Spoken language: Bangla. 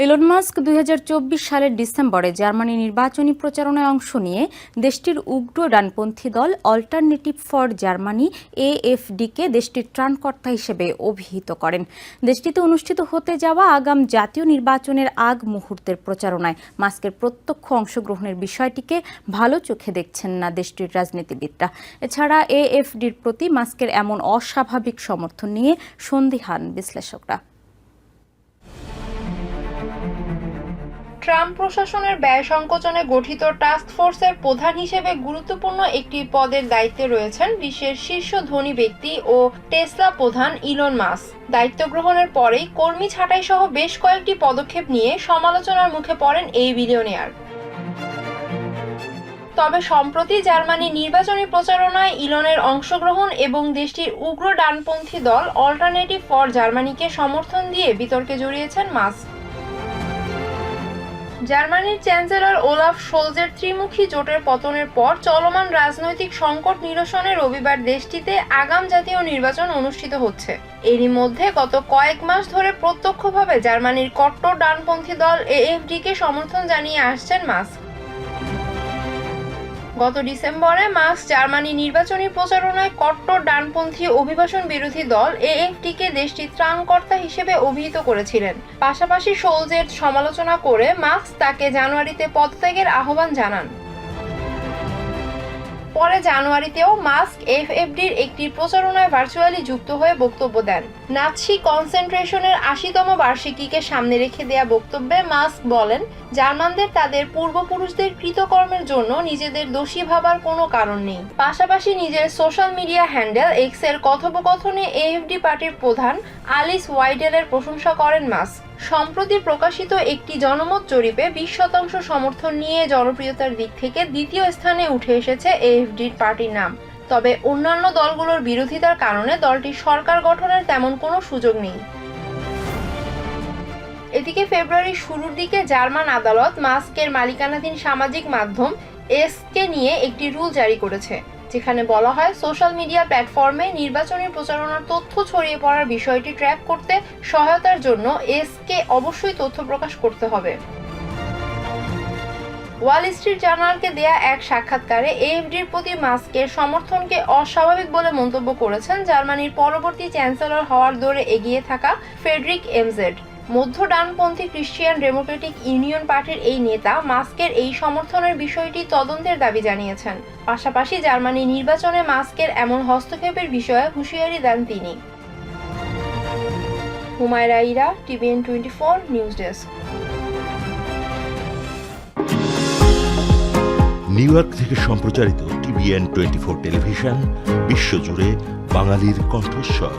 ইলন মাস্ক ২০২৪ সালের ডিসেম্বরে জার্মানি নির্বাচনী প্রচারণায় অংশ নিয়ে দেশটির উগ্র ডানপন্থী দল অল্টারনেটিভ ফর জার্মানি AfD-কে দেশটির ত্রাণকর্তা হিসেবে অভিহিত করেন। দেশটিতে অনুষ্ঠিত হতে যাওয়া আগাম জাতীয় নির্বাচনের আগ মুহূর্তের প্রচারণায় মাস্কের প্রত্যক্ষ অংশগ্রহণের বিষয়টিকে ভালো চোখে দেখছেন না দেশটির রাজনীতিবিদরা। এছাড়া AfD-র প্রতি মাস্কের এমন অস্বাভাবিক সমর্থন নিয়ে সন্দিহান বিশ্লেষকরা। ট্রাম্প প্রশাসনের ব্যয় সংকোচনে গঠিত টাস্ক ফোর্সের প্রধান হিসেবে গুরুত্বপূর্ণ একটি পদের দায়িত্বে রয়েছেন বিশ্বের শীর্ষ ধনী ব্যক্তি ও টেসলা প্রধান ইলন মাস্ক। দায়িত্ব গ্রহণের পরেই কর্মী ছাঁটাই সহ বেশ কয়েকটি পদক্ষেপ নিয়ে সমালোচনার মুখে পড়েন এই বিলিয়নিয়ার। তবে সম্প্রতি জার্মানির নির্বাচনী প্রচারণায় ইলনের অংশগ্রহণ এবং দেশটির উগ্র ডানপন্থী দল অল্টারনেটিভ ফর জার্মানিকে সমর্থন দিয়ে বিতর্কে জড়িয়েছেন মাস্ক। জার্মানির চ্যান্সেলর ওলাফ শোলজের ত্রিমুখী জোটের পতনের পর চলমান রাজনৈতিক সংকট নিরসনে রবিবার দেশটিতে আগাম জাতীয় নির্বাচন অনুষ্ঠিত হচ্ছে। এরই মধ্যে গত কয়েক মাস ধরে প্রত্যক্ষভাবে জার্মানির কট্টর ডানপন্থী দল AfD-কে সমর্থন জানিয়ে আসছেন মাস্ক। গত ডিসেম্বরে মাস্ক জার্মানি নির্বাচনী প্রচারণায় কট্টর ডানপন্থী অভিবাসন বিরোধী দল AfD-কে দেশটির ত্রাণকর্তা হিসেবে অভিহিত করেছিলেন। পাশাপাশি শোলজের সমালোচনা করে মাস্ক তাকে জানুয়ারিতে পদত্যাগের আহ্বান জানান। পরে জানুয়ারিতেও মাস্ক AfD-র একটি প্রচারণায় ভার্চুয়ালি যুক্ত হয়ে বক্তব্য দেন। নাৎসি কনসেন্ট্রেশনের ৮০তম বার্ষিকীকে সামনে রেখে দেয়া বক্তব্যে মাস্ক বলেন, জার্মানদের তাদের পূর্বপুরুষদের কৃতকর্মের জন্য নিজেদের দোষী ভাবার কোনো কারণ নেই। পাশাপাশি নিজের সোশ্যাল মিডিয়া হ্যান্ডেল এক্সের কথোপকথনে AfD পার্টির প্রধান আলিস ওয়াইডেলের প্রশংসা করেন মাস্ক। সম্প্রতি প্রকাশিত একটি জনমত জরিপে ২০% সমর্থন নিয়ে জনপ্রিয়তার দিক থেকে দ্বিতীয় স্থানে উঠে এসেছে AfD পার্টির নাম। তবে অন্যান্য দলগুলোর বিরোধিতার কারণে দলটির সরকার গঠনের তেমন কোনো সুযোগ নেই। এদিকে ফেব্রুয়ারির শুরুর দিকে জার্মান আদালত মাস্কের মালিকানাধীন সামাজিক মাধ্যম এক্সকে নিয়ে একটি রুল জারি করেছে, যেখানে বলা হয় সোশ্যাল মিডিয়া প্ল্যাটফর্মে নির্বাচনী প্রচারণার তথ্য ছড়িয়ে পড়ার বিষয়টি ট্র্যাক করতে সহায়তার জন্য এক্সকে অবশ্যই তথ্য প্রকাশ করতে হবে। ওয়াল স্ট্রিট জার্নালকে দেয়া এক সাক্ষাৎকারে AfD-র প্রতি মাস্কের সমর্থনকে অস্বাভাবিক বলে মন্তব্য করেছেন জার্মানির পরবর্তী চ্যান্সেলর হওয়ার দৌড়ে এগিয়ে থাকা ফ্রেডরিক এমজেড। মধ্য ডানপন্থী খ্রিস্টিয়ান ডেমোক্রেটিক ইউনিয়ন পার্টির এই নেতা মাস্কের এই সমর্থনের বিষয়টি তদন্তের দাবি জানিয়েছেন। পাশাপাশি জার্মানি নির্বাচনে মাস্কের এমন হস্তক্ষেপের বিষয়ে হুঁশিয়ারি দেন তিনি। Humaira Ira, TVN24 news desk. New York থেকে সম্প্রচারিত TVN24 টেলিভিশন বিশ্বজুড়ে বাঙালির কণ্ঠস্বর।